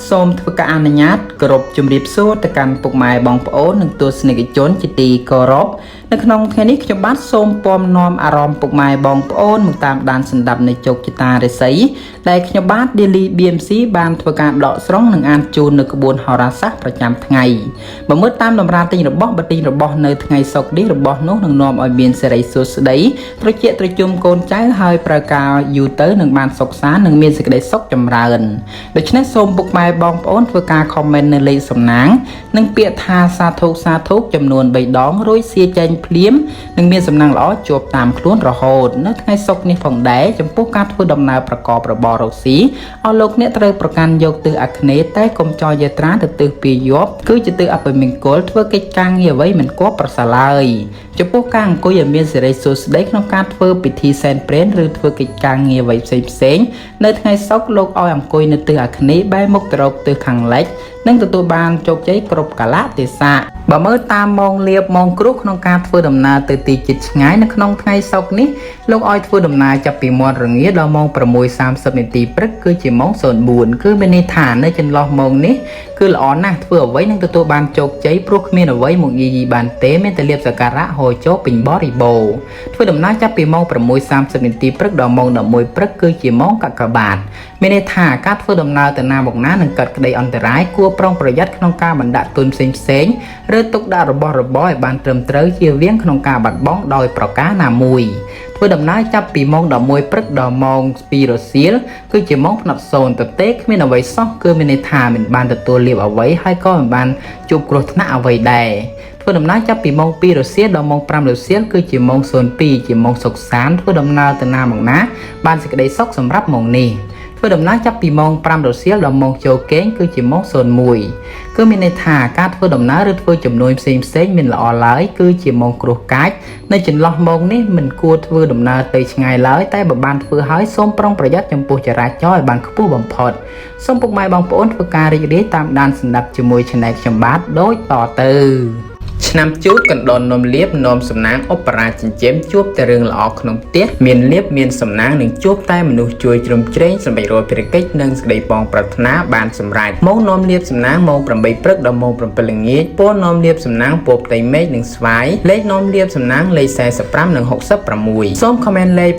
សូមធ្វើការអនុញ្ញាតគោរពជំរាបសួរទៅកាន់ពុកម៉ែបងប្អូននិងទស្សនិកជនជាទីគោរពនៅក្នុងថ្ងៃនេះខ្ញុំបាទសូមពំនាំអារម្មណ៍ពុកម៉ែបងប្អូនមកតាមដានសម្ដាប់នៃជោគជតារិស័យដែលខ្ញុំបាទ Daily BMC បានធ្វើការដកស្រង់និងអានជូននៅក្បួនហោរាសាស្ត្រប្រចាំថ្ងៃបើមើលតាមតម្រាទិញរបស់បទិញរបស់នៅថ្ងៃសុក្រនេះរបស់នោះនឹងនាំឲ្យមានសេរីសួស្តីត្រជាក់ត្រជុំកូនចៅហើយប្រើការយូរទៅនឹងបានសុខសាន្តនិងមានសេចក្តីសុខចម្រើនដូច្នេះសូមពុកម៉ែបងប្អូនធ្វើការ comment នៅលេខសំណាងនិងពាក្យថាសាធុសាធុចំនួន3ដងរួចសៀចេញភ្លាមនឹងមានសំណាងល្អជាប់តាមខ្លួនរហូតនៅថ្ងៃសុក្រនេះផងដែរចំពោះការធ្វើដំណើរប្រកបរបររកស៊ីឲ្យលោកអ្នកត្រូវប្រកាន់យកទិសអាគ្នេយ៍តែកុំចោលយាត្រាទៅទិសពាយ័ព្យគឺជាទិសអពមង្គលធ្វើកិច្ចការងារអ្វីមិនគួរប្រសើរឡើយចំពោះការអង្គុយឲ្យមានសេរីសួស្តីក្នុងការធ្វើពិធីសែនព្រេនឬធ្វើកិច្ចការងារអ្វីផ្សេងនៅថ្ងៃសុក្រលោកឲ្យអង្គុយនៅទិសអាគ្នេយ៍បែរមុខទៅរកទិសខាងលិចនិងទទួលបានជោគជ័យគ្រប់កាលៈទេសៈបើមើលតាមម៉ោងលៀបម៉ោងគ្រូក្នុងការធ្វើដំណើរទៅទីជិតឆ្ងាយនៅក្នុងថ្ងៃសុក្រនេះលោកឲ្យធ្វើដំណើរចាប់ពីមាត់រងាដល់ម៉ោង 6:30 នាទីព្រឹកគឺជាម៉ោង 04 គឺមានន័យថានៅចន្លោះម៉ោងនេះគឺល្អណាស់ធ្វើអ្វីនឹងទទួលបានជោគជ័យព្រោះគ្មានអ្វីមកយាយីបានទេមានតែលៀបសក្ការៈហូរចូលពេញបរិបូរណ៍ធ្វើដំណើរចាប់ពីម៉ោង 6:30 នាទីព្រឹកដល់ម៉ោង 11 ព្រឹកគឺជាម៉ោងកក្កបាតមានន័យថាការធ្វើដំណើរទៅណាមកណានឹងកើតក្តីអន្តរាយគួរប្រុងប្រយ័ត្នក្នុងការបណ្ដាក់ទុនផ្សេងៗឬទុកដាក់របស់របរឲ្យបានត្រឹមត្រូវជៀសវាងក្នុងការបាត់បង់ដោយប្រការណាមួយធ្វើដំណើរចាប់ពីម៉ោង 11 ព្រឹកដល់ម៉ោង 2 រសៀលគឺជាម៉ោងផ្នត់សូន្យទៅទេគ្មានអ្វីសោះគឺមានន័យថាមិនបានទទួលលាភអ្វីហើយក៏មិនបានជួបគ្រោះថ្នាក់អ្វីដែរធ្វើដំណើរចាប់ពីម៉ោង 2 រសៀលដល់ម៉ោង 5 រសៀលគឺជាម៉ោង 02 ជាម៉ោងសុខសាន្តធ្វើដំណើរទៅណាមកណាបានសេចក្តីសុខសម្រាប់ម៉ោងនេះធ្វើដំណើរចាប់ពីម៉ោង 5 រសៀលដល់ម៉ោងចូលគេងគឺជាម៉ោង 01 គឺមានន័យថាការធ្វើដំណើរឬធ្វើចំនួនផ្សេងមានល្អឡើយគឺជាម៉ោងគ្រោះកាចនៅចន្លោះម៉ោងនេះមិនគួរធ្វើដំណើរទៅឆ្ងាយឡើយតែបើបានធ្វើហើយសូមប្រុងប្រយ័ត្នចំពោះចរាចរណ៍ឲ្យបានខ្ពស់បំផុតសូមពុកម៉ែបងប្អូនធ្វើការរីករាយតាមដានស្ដាប់ជាមួយ Channel ខ្ញុំបាទដូចតទៅឆ្នាំជូតកណ្ដុននំលៀបនាំសំណាងអបរាចិញ្ចឹមជួបតែរឿងល្អក្នុងផ្ទះមានលៀបមានសំណាងនឹងជួបតែមនុស្សជួយជ្រោមជ្រែងសម្រាប់រយភារកិច្ចនិងសេចក្តីបងប្រាថ្នាបានសម្រេចម៉ោងនាំលៀបសំណាងម៉ោង 8 ព្រឹកដល់ម៉ោង 7 ល្ងាចពណ៌នាំលៀបសំណាងពណ៌ផ្ទៃមេឃនិងស្វាយលេខនាំលៀបសំណាងលេខ 45 និង 66 សូមខមមិនលេខ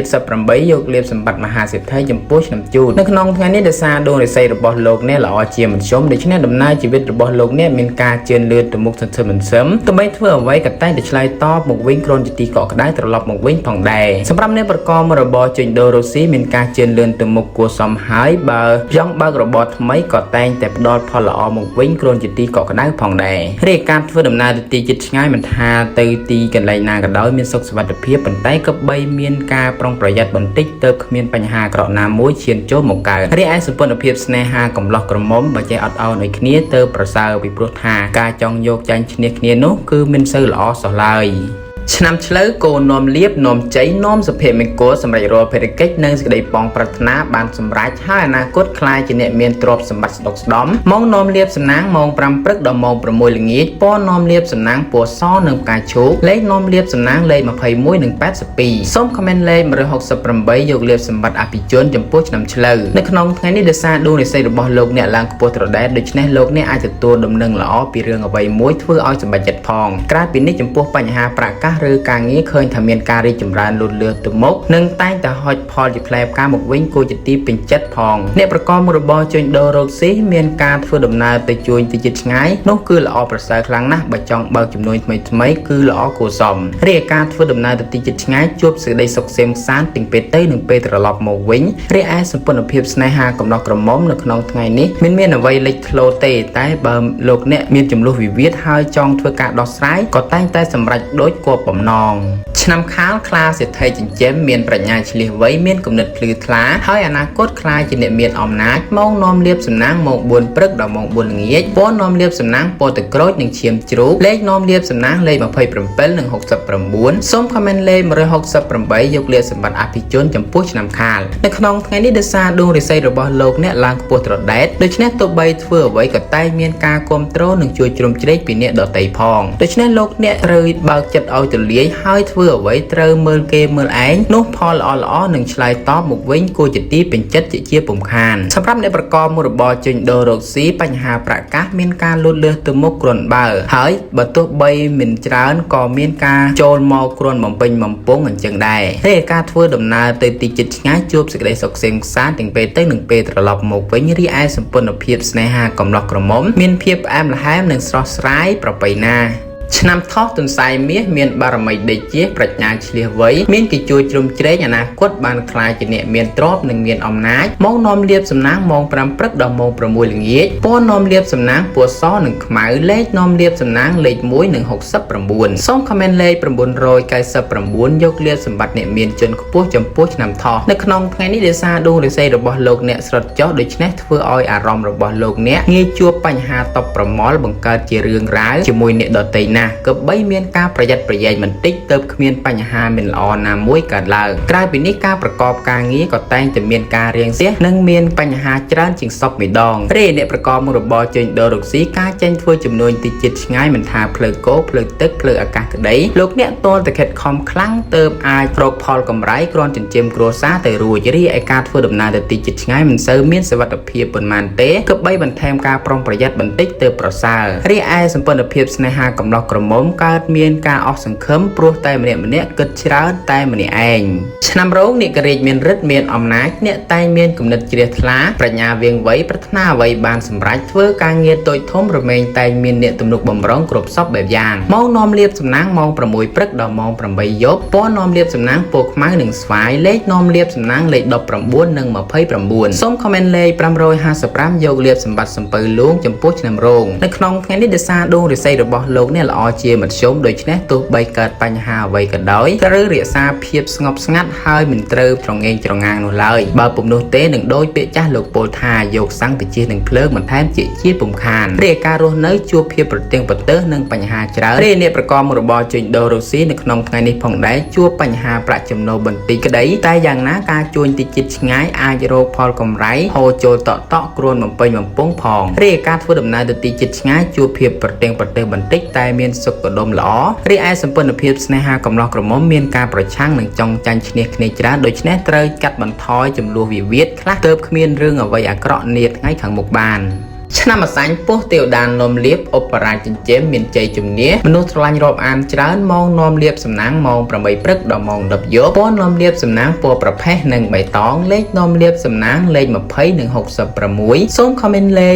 678 យកលៀបសម្បត្តិមហាសេដ្ឋីចំពោះឆ្នាំជូតនៅក្នុងថ្ងៃនេះដោយសារដួងរាសីរបស់លោកអ្នកល្អជាមធ្យមដូច្នេះដំណើរជីវិតរបស់លោកអ្នកមានការជឿនលឿនទៅមុខសន្ធឹមសឹមដើម្បីធ្វើអ្វីក៏តែងតែឆ្លើយតបមកវិញគ្រាន់ជាទីកក់ក្ដៅត្រឡប់មកវិញផងដែរសម្រាប់អ្នកប្រកបរបរជួញដូររកស៊ីមានការជឿនលឿនទៅមុខគួរសមហើយបើចង់បើករបរថ្មីក៏តែងតែផ្ដល់ផលល្អមកវិញគ្រាន់ជាទីកក់ក្ដៅផងដែររាជការធ្វើដំណើរទៅទីជិតឆ្ងាយមិនថាទៅទីកន្លែងណាក៏ដោយមានសុខសុវត្ថិភាពប៉ុន្តែក៏បីមានការប្រុងប្រយ័ត្នបន្តិចទើបគ្មានបញ្ហាអាក្រក់ណាមួយឈានចូលមកកើតរីឯសម្ព័ន្ធភាពស្នេហាកំឡោះក្រមុំបើចេះអត់ឱនឲ្យគ្នាទៅប្រសើរពីព្រោះថាការចង់យកចាញ់ឈ្នះគ្នានោះគឺមិនសូវល្អសោះឡើយឆ្នាំឆ្លូវគោនាំលៀបនាំជ័យនាំសុភមង្គលសម្រាប់រាល់ភារកិច្ចនិងសេចក្តីបងប្រាថ្នាបានសម្រេចហើយអនាគតខ្លាយជាអ្នកមានទ្រព្យសម្បត្តិស្ដុកស្ដំម៉ោងនាំលៀបសំណាងម៉ោង 5 ព្រឹកដល់ម៉ោង 6 ល្ងាចពណ៌នាំលៀបសំណាងពណ៌សនិងផ្កាឈូកលេខនាំលៀបសំណាងលេខ 21 និង 82 សូមខមមិនលេខ 168 យកលៀបសម្បត្តិអភិជនចំពោះឆ្នាំឆ្លូវនៅក្នុងថ្ងៃនេះដោយសារដួងរាសីរបស់លោកអ្នកឡើងខ្ពស់ត្រដែតដូច្នេះលោកអ្នកអាចទទួលដំណឹងល្អពីរឿងអ្វីមួយធ្វើឲ្យសម្រេចចិត្តផងក្រៅពីនេះចំពោះបញ្ហាប្រាក់កាសឬការងារឃើញថាមានការរីកចម្រើនលូតលាស់ទៅមុខនិងតែងតែហុចផលជាផ្លែផ្កាមកវិញគួរជាទីពេញចិត្តផងអ្នកប្រកបមុខរបរជួញដូររកស៊ីមានការធ្វើដំណើរទៅជួញទៅជិតឆ្ងាយនោះគឺល្អប្រសើរខ្លាំងណាស់បើចង់បើកចំនួនថ្មីគឺល្អគួរសមរីឯការធ្វើដំណើរទៅទីជិតឆ្ងាយជួបសេចក្តីសុខសេមសាន្តទាំងពេលទៅនិងពេលត្រឡប់មកវិញរីឯសម្ព័ន្ធភាពស្នេហាកំណោះក្រមុំនៅក្នុងថ្ងៃនេះមានអ្វីលេចធ្លោទេតែបើលោកអ្នកមានចំនួនវិវាទហើយចង់ធ្វើការដោះស្រាយក៏តែងតែសម្រេចដូចគោលបំណងឆ្នាំខាលខ្លាសេដ្ឋីចិញ្ចឹមមានប្រាជ្ញាឆ្លៀសវៃមានគំនិតភ្លឺថ្លាហើយអនាគតខ្លាយជាអ្នកមានអំណាចម៉ោងនាំលៀបសំណាងម៉ោង 4 ព្រឹកដល់ម៉ោង 4 ល្ងាចពណ៌នាំលៀបសំណាងពណ៌ទឹកក្រូចនិងឈាមជ្រូកលេខនាំលៀបសំណាងលេខ 27 និង 69 សូមខមមិនលេខ 168 យកលៀបសម្បត្តិអភិជនចំពោះឆ្នាំខាលនៅក្នុងថ្ងៃនេះដោយសារដួងរាសីរបស់លោកអ្នកឡើងខ្ពស់ត្រដែតដូច្នេះទោះបីធ្វើអ្វីក៏តែងមានការគ្រប់គ្រងនិងជួយជ្រោមជ្រែងពីអ្នកដទៃផងដូច្នេះលោកអ្នកត្រូវបើកចិត្តឲ្យទូលាយហើយធ្វើ អ្វីត្រូវមើលគេមើលឯងនោះផលល្អៗនឹងឆ្លើយតបមកវិញគួរជាទីពេញចិត្តជាពុំខានសម្រាប់អ្នកប្រកបមុខរបរចេញដូររកស៊ីបញ្ហាប្រកាសមានការលូតលាស់ទៅមុខគ្រាន់បើហើយបើទោះបីមិនច្រើនក៏មានការចូលមកគ្រាន់បំពេញបំពង់អញ្ចឹងដែរតែការធ្វើដំណើរទៅទីជិតឆ្ងាយជួបសេចក្តីសុខសេមក្សាទាំងពេលទៅនិងពេលត្រឡប់មកវិញរីឯសម្ព័ន្ធភាពស្នេហាកំឡោះក្រមុំមានភាពផ្អែមល្ហែមនិងស្រស់ស្រាយប្រពៃណាឆ្នាំថោះទន្សាយមាសមានបារមីដេកជាប្រាជ្ញាឆ្លៀសវៃមានគេជួយជ្រោមជ្រែងអនាគតបានខ្លាយជាអ្នកមានទ្រព្យនិងមានអំណាចមកនាំលៀបសំណាងម៉ោង5ព្រឹកដល់ម៉ោង6ល្ងាចពណ៌នាំលៀបសំណាងពណ៌សនិងខ្មៅលេខនាំលៀបសំណាងលេខ1និង69សូមខមមិនលេខ999យកលៀបសម្បត្តិអ្នកមានជនខ្ពស់ចំពោះឆ្នាំថោះនៅក្នុងថ្ងៃនេះដោយសារដួងរាសីរបស់លោកអ្នកស្រុតចុះដូច្នេះធ្វើឲ្យអារម្មណ៍របស់លោកអ្នកងាយជួបបញ្ហាតបប្រមល់បង្កើតជារឿងរ៉ាវជាមួយអ្នកដទៃណាគប្បីមានការប្រយ័ត្នប្រយែងបន្តិចទៅគ្មានបញ្ហាមិនល្អណាមួយកើតឡើងក្រៅពីនេះការប្រកបការងារក៏តែងតែមានការរៀងស្ទះនិងមានបញ្ហាច្រើនជាងសពម្ដងរីអ្នកប្រកបមុខរបរចេញដូររកស៊ីការចេញធ្វើចំនួនទីជិតឆ្ងាយមិនថាផ្លូវគោផ្លូវទឹកផ្លូវអាកាសក្តីលោកអ្នកតលតែខិតខំខ្លាំងទៅអាចរកផលកម្រៃគ្រាន់ចិញ្ចឹមគ្រួសារទៅរួចរីឯការធ្វើដំណើរទៅទីជិតឆ្ងាយមិនសូវមានសុវត្ថិភាពប៉ុន្មានទេគប្បីបន្ថែមការប្រុងប្រយ័ត្នបន្តិចទៅប្រសើររីឯសម្ព័ន្ធភាពស្នេហាកំឡោះក្រមុំកើតមានការអស់សង្ឃឹមព្រោះតែម្នាក់គិតច្រើនតែម្នាក់ឯងឆ្នាំរោងអ្នកករាជមានរិទ្ធមានអំណាចអ្នកតែងមានគំនិតជ្រះថ្លាប្រាជ្ញាវាងវៃប្រាថ្នាអ្វីបានសម្រេចធ្វើការងារតូចធំរមែងតែងមានអ្នកទំនុកបំរុងគ្រប់សពបែបយ៉ាងមកនាំលៀបសំណាងម៉ោង6ព្រឹកដល់ម៉ោង8យប់ពណ៌នាំលៀបសំណាងពណ៌ខ្មៅនិងស្វាយលេខនាំលៀបសំណាងលេខ19និង29សូមខមមិនលេខ555យកលៀបសម្បត្តិសំពៅលួងចំពោះឆ្នាំរោងនៅក្នុងថ្ងៃនេះដោយសារដួងរាសីរបស់លោកអ្នកល្អជាមធ្យមដូច្នេះទោះបីកើតបញ្ហាអ្វីក៏ដោយត្រូវរក្សាភាពស្ងប់ស្ងាត់ហើយមិនត្រូវត្រងែងត្រងាងនោះឡើយបើពុំនោះទេនឹងដូចពាក្យចាស់លោកពោលថាយកសង្ឃទៅជិះនឹងភ្លើងបន្ថែមជាពុំខានរីឯការរស់នៅជួបភាពប្រទែងប្រទើសនិងបញ្ហាច្រើនរីអ្នកប្រកបមុខរបរជួញដូររកស៊ីនៅក្នុងថ្ងៃនេះផងដែរជួបបញ្ហាប្រាក់ចំណូលបន្តិចក្តីតែយ៉ាងណាការជួញទីជិតឆ្ងាយអាចរកផលកម្រៃហូរចូលតក់គ្រួនបំពេញបំពង់ផងរីឯការធ្វើដំណើរទៅទីជិតឆ្ងាយជួបភាពប្រទែងប្រទើសបន្តិចតែមានសុខដុមល្អរីឯសម្ព័ន្ធភាពស្នេហាកំឡោះក្រមុំមានការប្រឆាំងនិងចង់ចាញ់ឈ្នះគ្នាច្រើនដូច្នេះត្រូវកាត់បន្ថយចំនួនវិវាទខ្លះទើបគ្មានរឿងអ្វីអាក្រក់នាថ្ងៃខាងមុខបានឆ្នាំអសាញ់ពោះទេវតាននំលៀបឧបរាជចិញ្ចែមមានជ័យជំនះមនុស្សស្រឡាញ់រាប់អានច្រើនមកនាំលៀបសំណាងម៉ោង8ព្រឹកដល់ម៉ោង10យប់ពណ៌នាំលៀបសំណាងពណ៌ប្រផេះនិងបៃតងលេខនាំលៀបសំណាងលេខ20និង66សូមខមមិនលេខ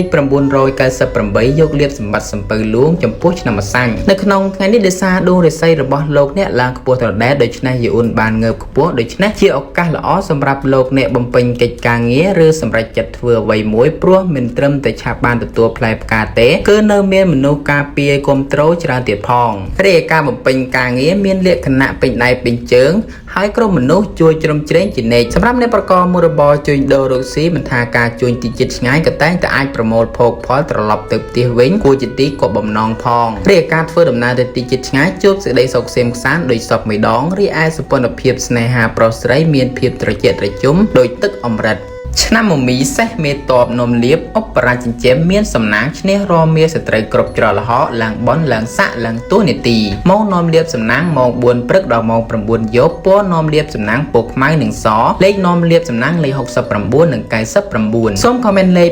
998យកលៀបសម្បត្តិសំពៅលួងចំពោះឆ្នាំអសាញ់នៅក្នុងថ្ងៃនេះដោយសារដួងរាសីរបស់លោកអ្នកឡើងខ្ពស់ត្រដែតដូច្នេះយូនបានងើបខ្ពស់ដូច្នេះជាឱកាសល្អសម្រាប់លោកអ្នកបំពេញកិច្ចការងារឬសម្រេចចិត្តធ្វើអ្វីមួយព្រោះមិនត្រឹមតែឆាប់បានទទួលផ្លែផ្កាទេគឺនៅមានមនុស្សការពារគ្រប់គ្រងច្រើនទៀតផងរីឯការបំពេញការងារមានលក្ខណៈពេញដៃពេញជើងហើយក្រុមមនុស្សជួយជ្រោមជ្រែងជានិច្ចសម្រាប់អ្នកប្រកបមុខរបរជួញដូររកស៊ីមិនថាការជួញទីជិតឆ្ងាយក៏តែងតែអាចប្រមូលភោគផលត្រឡប់ទៅផ្ទះវិញគួរជាទីគប់បំណងផងរីឯការធ្វើដំណើរទៅទីជិតឆ្ងាយជួបសេចក្តីសុខសេមក្សាន្តដោយសពម្ដងរីឯសម្ព័ន្ធភាពស្នេហាប្រុសស្រីមានភាពត្រជាក់ត្រជុំដោយទឹកអម្រឹតឆ្នាំមមីសេះមេតបនំលៀបឧបរាជចិញ្ចែមមានសំណាងឈ្នះរមាស្ត្រីគ្រប់ច្រឡហកឡើងបនឡើងសាក់ឡើងទួនាទីមកនាំលៀបសំណាងម៉ោង4ព្រឹកដល់ម៉ោង9យប់ពណ៌នាំលៀបសំណាងពណ៌ខ្មៅនិងសលេខនាំលៀបសំណាងលេខ69និង99សូមខមមិនលេខ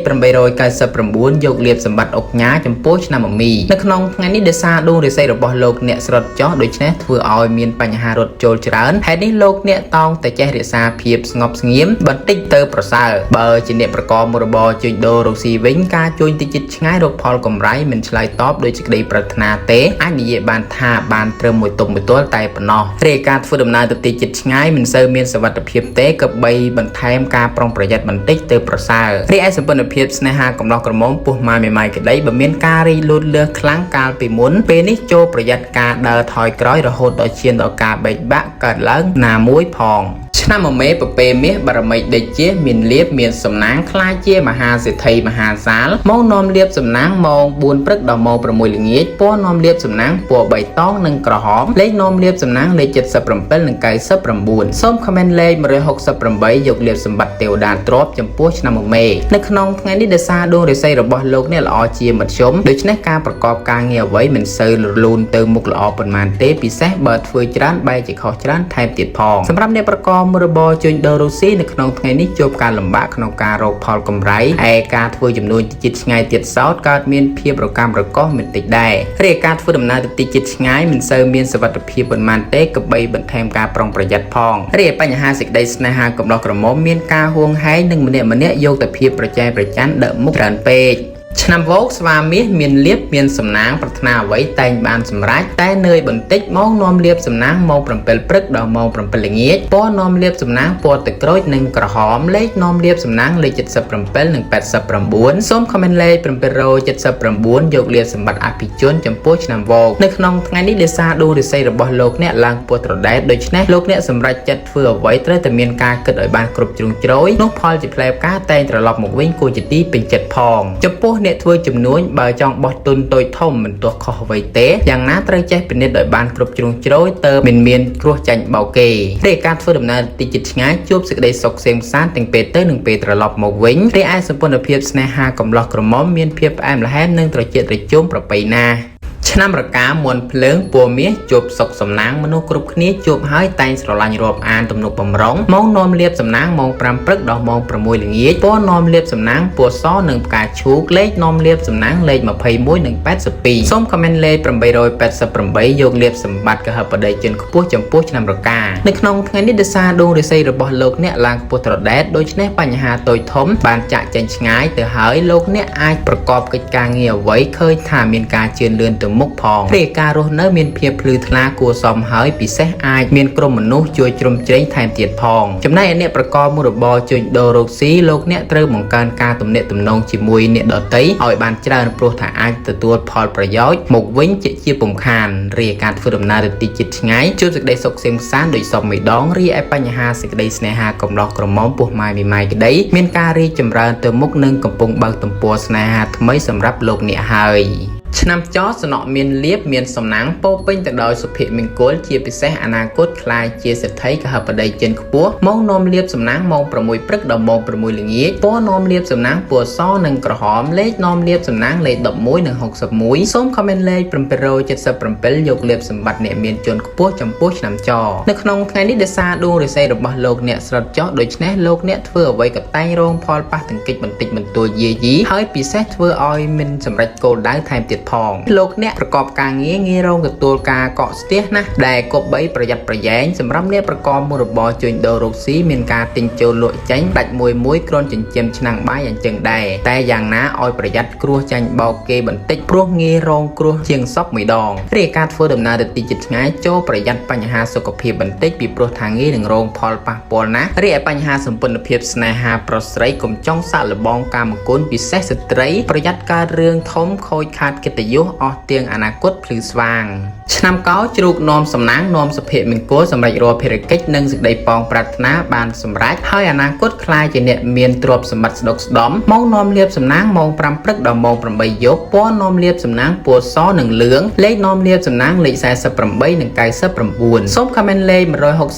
899យកលៀបសម្បត្តិអុកញ៉ាចំពោះឆ្នាំមមីនៅក្នុងថ្ងៃនេះដោយសារដួងរាសីរបស់លោកអ្នកស្រុតចោះដូច្នេះធ្វើឲ្យមានបញ្ហារត់ចូលច្រើនហេតុនេះលោកអ្នកតោងតែចេះរក្សាភាពស្ងប់ស្ងៀមបន្តិចទៅប្រសើរបើជាអ្នកប្រកបមុខរបរជួញដូររកស៊ីវិញការជួញទីជិតឆ្ងាយរកផលកម្រៃមិនឆ្លើយតបដោយសេចក្តីប្រាថ្នាទេអាចនិយាយបានថាបានត្រឹមមួយទប់មួយទល់តែប៉ុណ្ណោះរីឯការធ្វើដំណើរទៅទីជិតឆ្ងាយមិនសូវមានសុវត្ថិភាពទេក៏បីបន្ថែមការប្រុងប្រយ័ត្នបន្តិចទៅប្រសើររីឯសម្ព័ន្ធភាពស្នេហាកំឡោះក្រមុំពោះម៉ាយម៉ាយក្តីបើមានការរីលូតលាស់ខ្លាំងកាលពីមុនពេលនេះចូលប្រយ័ត្នការដើរថយក្រោយរហូតដល់ឈានដល់ការបែកបាក់កើតឡើងណាមួយផង ឆ្នាំមមេប្រពេមាសបារមីដេជជាមានលៀបមានសំណាងខ្លាចជាមហាសេដ្ឋីមហាសាលមកនាំលៀបសំណាងម៉ោង4ព្រឹកដល់ម៉ោង6ល្ងាចពណ៌នាំលៀបសំណាងពណ៌បៃតងនិងក្រហមលេខនាំលៀបសំណាងលេខ77និង99សូមខមមិនលេខ168យកលៀបសម្បត្តិទេវតាទ្រព្យចំពោះឆ្នាំមមេនៅក្នុងថ្ងៃនេះដោយសារដួងរាសីរបស់លោកអ្នកល្អជាមធ្យមដូច្នេះការប្រកបការងារអ្វីមិនសូវរលូនទៅមុខល្អប៉ុន្មានទេពិសេសបើធ្វើច្រើនបែរជាខុសច្រើនថែមទៀតផងសម្រាប់អ្នកប្រកបមុខរបរជួញដូររុស្ស៊ីនៅក្នុងថ្ងៃនេះជួបការលំបាកក្នុងការរកផលកម្រៃឯការធ្វើចំនួនទីជិតឆ្ងាយទៀតសោតកើតមានភាពរកាំរកោសមិនតិចដែររីឯការធ្វើដំណើរទៅទីជិតឆ្ងាយមិនសូវមានសុវត្ថិភាពប៉ុន្មានទេក៏បីបន្ថែមការប្រុងប្រយ័ត្នផងរីឯបញ្ហាសេចក្តីស្នេហាកំឡោះក្រមុំមានការហួងហែងនិងម្នាក់យកតែភាពប្រចែប្រច័ណ្ឌដឹកមុខច្រើនពេកឆ្នាំវោកស្វាមាសមានលៀបមានសំណាងប្រាថ្នាអ្វីតែងបានសម្រេចតែនឿយបន្តិចមកនាំលៀបសំណាងម៉ោង7ព្រឹកដល់ម៉ោង7ល្ងាចពណ៌នាំលៀបសំណាងពណ៌ទឹកក្រូចនិងក្រហមលេខនាំលៀបសំណាងលេខ77និង89សូមខមមិនលេខ779យកលៀបសម្បត្តិអភិជនចំពោះឆ្នាំវោកនៅក្នុងថ្ងៃនេះដោយសារដួងរាសីរបស់លោកអ្នកឡើងពស់ត្រដែតដូច្នេះលោកអ្នកសម្រេចចិត្តធ្វើអ្វីត្រូវតែមានការគិតឲ្យបានគ្រប់ជ្រុងជ្រោយនោះផលជាផ្លែផ្កាតែងត្រឡប់មកវិញគួរជាទីពេញចិត្តផងចំពោះអ្នកធ្វើចំនួនបើចង់បោះទុនតូចធំមិនទាស់ខុសអ្វីទេយ៉ាងណាត្រូវចេះពិនិត្យឲ្យបានគ្រប់ជ្រុងជ្រោយទើបមិនមានគ្រោះចាញ់បោកគេរីឯការធ្វើដំណើរទីជិតឆ្ងាយជួបសេចក្តីសុខសេមសានទាំងពេលទៅនិងពេលត្រឡប់មកវិញរីឯសម្ព័ន្ធភាពស្នេហាកំឡោះក្រមុំមានភាពផ្អែមល្ហែមនិងត្រជាក់ត្រជុំប្រពៃណាឆ្នាំរកាមន់ភ្លើងពណ៌មាសជួបសុខសំណាងមនុស្សគ្រប់គ្នាជួបហើយតែងស្រឡាញ់រាប់អានទំនុកបំរុងម៉ោងនាំលៀបសំណាងម៉ោង5ព្រឹកដល់ម៉ោង6ល្ងាចពណ៌នាំលៀបសំណាងពណ៌សនិងផ្កាឈូកលេខនាំលៀបសំណាងលេខ21និង82សូមខមមិនលេខ888យកលៀបសម្បត្តិកហបតីជនខ្ពស់ចំពោះឆ្នាំរកានៅក្នុងថ្ងៃនេះដោយសារដួងរាសីរបស់លោកអ្នកឡើងខ្ពស់ត្រដែតដូច្នេះបញ្ហាតូចធំបានចាក់ចេញឆ្ងាយទៅហើយលោកអ្នកអាចប្រកបកិច្ចការងារអ្វីឃើញថាមានការជឿនលឿនទៅមុខផងរីឯការរស់នៅមានភាពភ្លឺថ្លាគួរសមហើយពិសេសអាចមានក្រុមមនុស្សជួយជ្រោមជ្រែងថែមទៀតផងចំណែកឯអ្នកប្រកបមុខរបរជួញដូររកស៊ីលោកអ្នកត្រូវបង្កើនការទំនាក់ទំនងជាមួយអ្នកដទៃឲ្យបានច្រើនព្រោះថាអាចទទួលផលប្រយោជន៍មកវិញជាពុំខានរីឯការធ្វើដំណើរទៅទីជិតឆ្ងាយជួបសេចក្តីសុខសេមសានដោយសមម្ដងរីឯបញ្ហាសេចក្តីស្នេហាកំឡោះក្រមុំពោះម៉ាយមីម៉ាយក្តីមានការរីកចម្រើនទៅមុខនិងកំពុងបើកទំព័រស្នេហាថ្មីសម្រាប់លោកអ្នកហើយឆ្នាំចស្នក់មានលៀបមានសំណាងពោពេញទៅដោយសុភមង្គលជាពិសេសអនាគតខ្លាយជាសេដ្ឋីកហបតីចិនខ្ពស់ម៉ោងនាំលៀបសំណាងម៉ោង6ព្រឹកដល់ម៉ោង6ល្ងាចពណ៌នាំលៀបសំណាងពណ៌សនិងក្រហមលេខនាំលៀបសំណាងលេខ11និង61សូមខមមិនលេខ777យកលៀបសម្បត្តិអ្នកមានជនខ្ពស់ចំពោះឆ្នាំចនៅក្នុងថ្ងៃនេះដោយសារដួងរាសីរបស់លោកអ្នកស្រុតចុះដូច្នេះលោកអ្នកធ្វើអ្វីក៏តែងរងផលប៉ះទង្គិចបន្តិចបន្តួចយាយីហើយពិសេសធ្វើឲ្យមិនសម្រេចគោលដៅថែមទៀតផងលោកអ្នកប្រកបការងារងាយរងទទួលការកក់ស្ទះណាស់ដែលគប្បីប្រយ័ត្នប្រយែងសម្រាប់អ្នកប្រកបមុខរបរជួញដូររកស៊ីមានការទិញចូលលក់ចាញ់ដាច់មួយគ្រាន់ចិញ្ចឹមឆ្នាំងបាយអញ្ចឹងដែរតែយ៉ាងណាឲ្យប្រយ័ត្នគ្រោះចាញ់បោកគេបន្តិចព្រោះងាយរងគ្រោះជាងសពមួយដងរីឯការធ្វើដំណើរទៅទីជិតឆ្ងាយចូលប្រយ័ត្នបញ្ហាសុខភាពបន្តិចពីព្រោះថាងាយនឹងរងផលប៉ះពាល់ណាស់រីឯបញ្ហាសម្ព័ន្ធភាពស្នេហាប្រុសស្រីកុំចង់សាក់លបងកាមគុណពិសេសស្ត្រីប្រយ័ត្នកើតរឿងធំខូចខាតកិត្តិយសអស់ទៀងអនាគតភ្លឺស្វាងឆ្នាំកោជ្រូកនាំសំណាងនាំសុភមង្គលសម្រាប់រាល់ភារកិច្ចនិងសេចក្តីប៉ងប្រាថ្នាបានសម្រេចហើយអនាគតខ្លាយជាអ្នកមានទ្រព្យសម្បត្តិស្ដុកស្ដំម៉ោងនាំលៀបសំណាងម៉ោង5ព្រឹកដល់ម៉ោង8យប់ពណ៌នាំលៀបសំណាងពណ៌សនិងលឿងលេខនាំលៀបសំណាងលេខ48និង99សូមខមមិនលេខ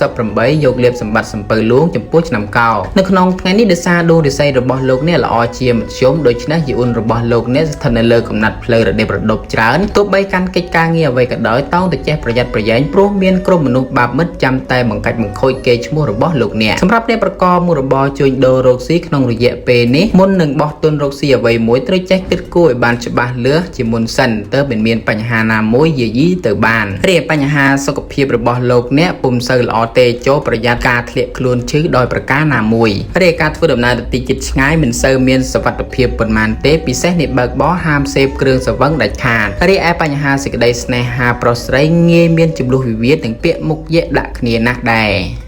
168យកលៀបសម្បត្តិសំពៅលួងចំពោះឆ្នាំកោនៅក្នុងថ្ងៃនេះដោយសារដួងរាសីរបស់លោកអ្នកល្អជាមធ្យមដូច្នេះយូនរបស់លោកអ្នកស្ថិតនៅលើកំណាត់ផ្លូវរដេបរដប់ច្រើនទោះបីកាន់កិច្ចការងារអ្វីក៏ដោយតោងតែចេះប្រយ័ត្នប្រយែងព្រោះមានក្រុមមនុស្សបាបមិត្តចាំតែបង្កាច់បង្ខូចកេរ្តិ៍ឈ្មោះរបស់លោកអ្នកសម្រាប់អ្នកប្រកបមុខរបរជួញដូររកស៊ីក្នុងរយៈពេលនេះមុននឹងបោះទុនរកស៊ីអ្វីមួយត្រូវចេះគិតគូរឲ្យបានច្បាស់លាស់ជាមុនសិនទើបមិនមានបញ្ហាណាមួយយាយីទៅបានរីឯបញ្ហាសុខភាពរបស់លោកអ្នកពុំសូវល្អទេចូលប្រយ័ត្នការធ្លាក់ខ្លួនឈឺដោយប្រការណាមួយរីឯការធ្វើដំណើរទៅទីជិតឆ្ងាយមិនសូវមានសុវត្ថិភាពប៉ុន្មានទេពិសេសអ្នកបើកបរហាមសេពគ្រឿងស្រវឹងដាច់ខាតរីឯបញ្ហាសេចក្តីស្នេហាប្រុសស្រីងាយមានជម្លោះវិវាទនិងពាក្យមុខយៈដាក់គ្នាណាស់ដែរ